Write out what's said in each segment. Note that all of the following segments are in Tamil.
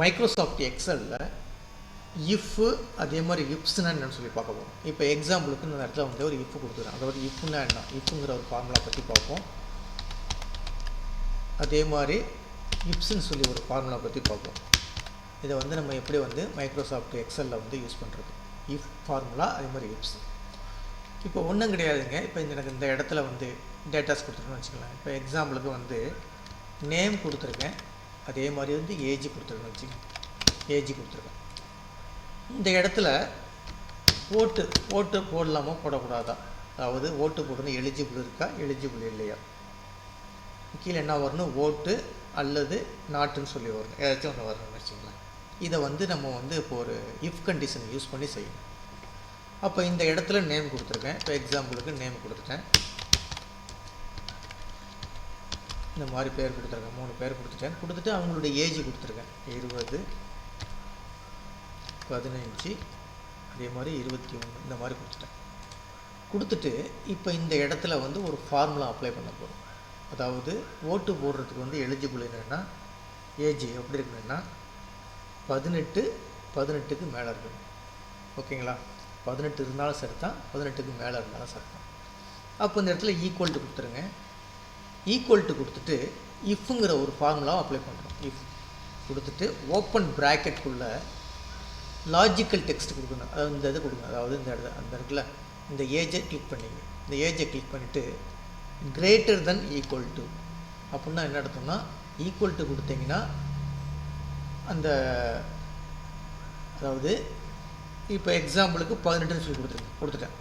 மைக்ரோசாஃப்ட் எக்ஸலில் இஃப்பு அதே மாதிரி இப்ஸ்னா என்னன்னு சொல்லி பார்க்க போகிறோம். இப்போ எக்ஸாம்பிளுக்கு இந்த இடத்துல வந்து ஒரு இஃப் கொடுத்துருக்கேன். அதாவது இஃப்னா என்ன, இஃப்புங்கிற ஒரு ஃபார்முலா பற்றி பார்ப்போம். அதே மாதிரி இப்ஸ்ன்னு சொல்லி ஒரு ஃபார்முலா பற்றி பார்ப்போம். இதை வந்து நம்ம எப்படி வந்து மைக்ரோசாஃப்ட் எக்ஸலில் வந்து யூஸ் பண்ணுறது, இஃப் ஃபார்முலா அதே மாதிரி இப்ஸ். இப்போ ஒன்றும் கிடையாதுங்க. இப்போ எனக்கு இந்த இடத்துல வந்து டேட்டாஸ் கொடுத்துருக்கோன்னு வச்சுக்கலாம். இப்போ எக்ஸாம்பிளுக்கு வந்து நேம் கொடுத்துருக்கேன், அதே மாதிரி வந்து ஏஜ் கொடுத்துருக்கேன்னு வச்சுக்கோங்க. ஏஜ் கொடுத்துருக்கேன். இந்த இடத்துல ஓட்டு போடலாமா போடக்கூடாதா, அதாவது ஓட்டு போடுறது எலிஜிபிள் இருக்கா எலிஜிபிள் இல்லையா, கீழே என்ன வரணும் ஓட்டு அல்லது நாட்டுன்னு சொல்லி வரணும், ஏதாச்சும் ஒன்று வரணும்னு வச்சுங்களேன். இதை வந்து நம்ம வந்து இப்போ ஒரு இஃப் கண்டிஷன் யூஸ் பண்ணி செய்யணும். அப்போ இந்த இடத்துல நேம் கொடுத்துருக்கேன். இப்போ எக்ஸாம்பிளுக்கு நேம் கொடுத்துட்டேன். இந்த மாதிரி பேர் கொடுத்துருக்கேன், 3 பேர் கொடுத்துட்டேன். கொடுத்துட்டு அவங்களுடைய ஏஜ் கொடுத்துருக்கேன், 20, 15, அதே மாதிரி 21 இந்த மாதிரி கொடுத்துட்டேன். கொடுத்துட்டு இப்போ இந்த இடத்துல வந்து ஒரு ஃபார்முலா அப்ளை பண்ண போகிறோம். அதாவது ஓட்டு போடுறதுக்கு வந்து எலிஜிபிள் என்னென்னா ஏஜ் எப்படி இருக்குன்னா 18க்கு மேலே இருக்கணும். ஓகேங்களா, 18 இருந்தாலும் சரி தான், 18க்கு மேலே இருந்தாலும் சரி தான். அப்போ இந்த இடத்துல ஈக்குவல் டு கொடுத்துருங்க. ஈக்குவல் டு கொடுத்துட்டு இஃப்ங்கிற ஒரு ஃபார்முலாவை அப்ளை பண்ணுறோம். இஃப் கொடுத்துட்டு ஓப்பன் ப்ராக்கெட்டுக்குள்ளே லாஜிக்கல் டெக்ஸ்ட் கொடுக்கணும். அதாவது இந்த இது கொடுங்க, அதாவது இந்த இடத்துல அந்த இடத்துல இந்த ஏஜை கிளிக் பண்ணிங்க. இந்த ஏஜை கிளிக் பண்ணிவிட்டு கிரேட்டர் தென் ஈக்குவல் டு அப்படின்னா என்ன அர்த்தம்னா, ஈக்குவல் டு கொடுத்தீங்கன்னா அந்த அதாவது இப்போ எக்ஸாம்பிளுக்கு 18ன்னு சொல்லி கொடுத்துட்டேன்.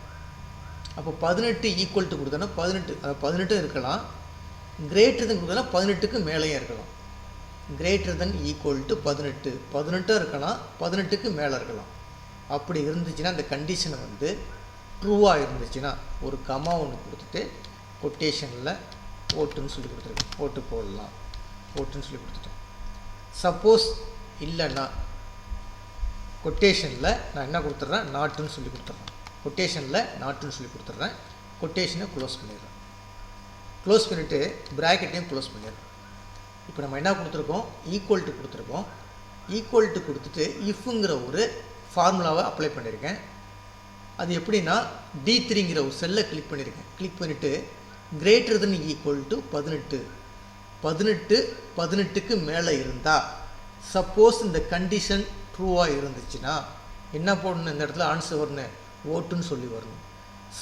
அப்போ 18 ஈக்குவல் டு கொடுத்தோன்னா 18 இருக்கலாம், கிரேட்டர் தென் கொடுத்தோன்னா 18க்கு மேலேயும் இருக்கலாம். கிரேட்டர் தென் ஈக்குவல் டு 18 இருக்கலாம், 18க்கு மேலே இருக்கலாம். அப்படி இருந்துச்சுன்னா அந்த கண்டிஷனை வந்து ட்ரூவாக இருந்துச்சுன்னா ஒரு கமா ஒன்று கொடுத்துட்டு கொட்டேஷனில் ஓட்டுன்னு சொல்லி கொடுத்துருக்கேன். ஓட்டு போடலாம் ஓட்டுன்னு சொல்லி கொடுத்துட்டேன். சப்போஸ் இல்லைன்னா கொட்டேஷனில் நான் என்ன கொடுத்துட்றேன், நாட்டுன்னு சொல்லி கொடுத்துட்றேன். கொட்டேஷனில் நாட்டுன்னு சொல்லி கொடுத்துட்றேன். கொட்டேஷனை க்ளோஸ் பண்ணிடுறேன். க்ளோஸ் பண்ணிவிட்டு ப்ராக்கெட்டையும் க்ளோஸ் பண்ணிடுறேன். இப்போ நம்ம என்ன கொடுத்துருக்கோம், ஈக்குவல் டு கொடுத்துருக்கோம். ஈக்குவல் டு கொடுத்துட்டு இஃப்ங்கிற ஒரு ஃபார்முலாவை அப்ளை பண்ணியிருக்கேன். அது எப்படின்னா D3ங்கிற ஒரு செல்லை கிளிக் பண்ணியிருக்கேன். கிளிக் பண்ணிவிட்டு கிரேட்டர் தென் ஈக்குவல் டு 18க்கு மேலே இருந்தால், சப்போஸ் இந்த கண்டிஷன் ட்ரூவாக இருந்துச்சுன்னா என்ன போடணும், இந்த இடத்துல ஆன்சர் வரணும் ஓட்டுன்னு சொல்லி வரணும்.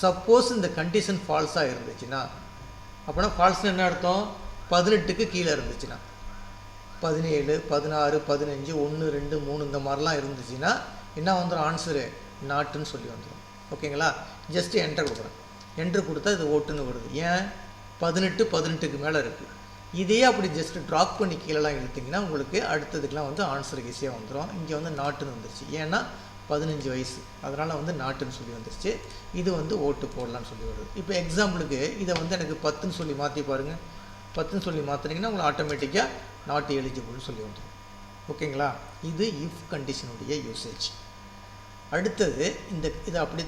சப்போஸ் இந்த கண்டிஷன் ஃபால்ஸாக இருந்துச்சுன்னா, அப்படின்னா ஃபால்ஸ்னு என்ன அர்த்தம், 18க்கு கீழே இருந்துச்சுன்னா 17, 16, 15, 1, 2, 3 இந்த மாதிரிலாம் இருந்துச்சுன்னா என்ன வந்துடும், ஆன்சரு நாட்டுன்னு சொல்லி வந்துடும். ஓகேங்களா, ஜஸ்ட்டு என்டர் கொடுக்குறேன். என்ட்ரு கொடுத்தா இது ஓட்டுன்னு வருது. ஏன், 18க்கு மேலே இருக்குது. இதையே அப்படி ஜஸ்ட்டு ட்ராப் பண்ணி கீழெலாம் இழுத்திங்கன்னா உங்களுக்கு அடுத்ததுக்கெலாம் வந்து ஆன்சருக்கு ஈஸியாக வந்துடும். இங்கே வந்து நாட்டுன்னு வந்துருச்சு, ஏன்னா 15 வயசு, அதனால் வந்து நாட்டுன்னு சொல்லி வந்துருச்சு. இது வந்து ஓட்டு போடலான்னு சொல்லி வருது. இப்போ எக்ஸாம்பிளுக்கு இதை வந்து எனக்கு 10ன்னு சொல்லி மாற்றி பாருங்கள். 10ன்னு சொல்லி மாற்றினீங்கன்னா உங்களுக்கு ஆட்டோமேட்டிக்காக நாட் எலிஜிபிள்னு சொல்லி வந்துடும். ஓகேங்களா, இது இஃப் கண்டிஷனுடைய யூசேஜ். அடுத்தது இதை அப்படியே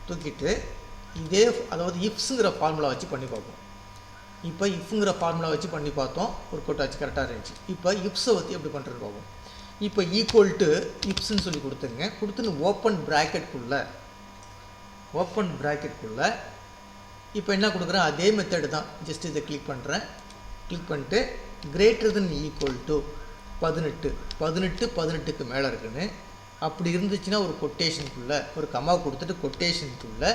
தூக்கிட்டு இதே அதாவது இஃப்ஸுங்கிற ஃபார்முலா வச்சு பண்ணி பார்ப்போம். இப்போ இஃப்ங்கிற ஃபார்முலா வச்சு பண்ணி பார்த்தோம், ஒரு கோட்டாச்சு கரெக்டாக இருந்துச்சு. இப்போ இஃப்ஸை பற்றி எப்படி பண்ணுறது பார்ப்போம். இப்போ ஈக்குவல் டு இப்ஸ்ன்னு சொல்லி கொடுத்துருங்க. கொடுத்துன்னு ஓப்பன் ப்ராக்கெட்டுக்குள்ளே இப்போ என்ன கொடுக்குறேன், அதே மெத்தடு தான். ஜஸ்ட் இதை கிளிக் பண்ணுறேன். கிளிக் பண்ணிட்டு கிரேட்டர் தென் ஈக்குவல் டு 18க்கு மேலே இருக்குன்னு அப்படி இருந்துச்சுன்னா ஒரு கொட்டேஷனுக்குள்ளே ஒரு கமா கொடுத்துட்டு கொட்டேஷனுக்குள்ளே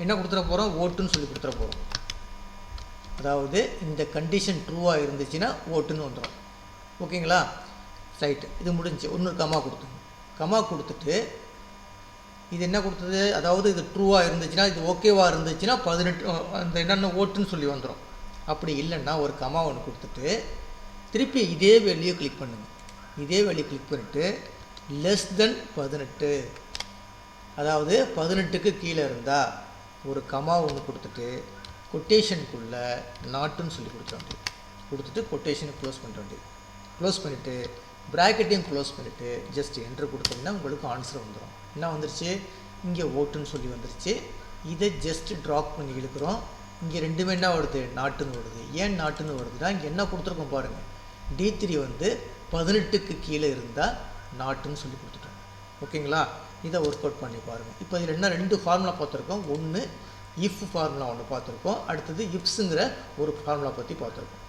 என்ன கொடுத்துட போகிறோம், ஓட்டுன்னு சொல்லி கொடுத்துட போகிறோம். அதாவது இந்த கண்டிஷன் ட்ரூவாக இருந்துச்சுன்னா ஓட்டுன்னு வந்துடும். ஓகேங்களா, ரைட்டு, இது முடிஞ்சு. இன்னொரு கமா கொடுத்துட்டு இது என்ன கொடுத்தது, அதாவது இது ட்ரூவாக இருந்துச்சுன்னா, இது ஓகேவாக இருந்துச்சுன்னா 18 அந்த என்னென்ன ஓட்டுன்னு சொல்லி வந்துடும். அப்படி இல்லைன்னா ஒரு கமா ஒன்று கொடுத்துட்டு திருப்பி இதே வேல்யூ கிளிக் பண்ணுங்கள். இதே வேல்யூ கிளிக் பண்ணிவிட்டு லெஸ் தென் 18, அதாவது 18க்கு கீழே இருந்தால் ஒரு கமா ஒன்று கொடுத்துட்டு கொட்டேஷனுக்குள்ளே நாட்டுன்னு சொல்லி கொடுத்துட்டு கொட்டேஷனை க்ளோஸ் பண்ண வேண்டியது. க்ளோஸ் பண்ணிவிட்டு ப்ராக்கெட்டையும் க்ளோஸ் பண்ணிவிட்டு ஜஸ்ட் என்ட்ரு கொடுத்தீங்கன்னா உங்களுக்கு ஆன்சர் வந்துடும். என்ன வந்துருச்சு, இங்கே ஓட்டுன்னு சொல்லி வந்துருச்சு. இதை ஜஸ்ட் ட்ராப் பண்ணி இழுக்கிறோம். இங்கே ரெண்டுமே என்ன வருது, நாட்டுன்னு வருது. ஏன் நாட்டுன்னு வருதுன்னா இங்கே என்ன கொடுத்துருக்கோம் பாருங்கள், D3 வந்து 18க்கு கீழே இருந்தால் நாட்டுன்னு சொல்லி கொடுத்துட்டோம். ஓகேங்களா? இதை ஒர்க் அவுட் பண்ணி பாருங்கள். இப்போ இதில் என்ன 2 ஃபார்முலா பார்த்துருக்கோம். ஒன்று இஃப் ஃபார்முலா ஒன்று பார்த்துருக்கோம், அடுத்தது இப்ஸுங்கிற ஒரு ஃபார்முலா பற்றி பார்த்துருக்கோம்.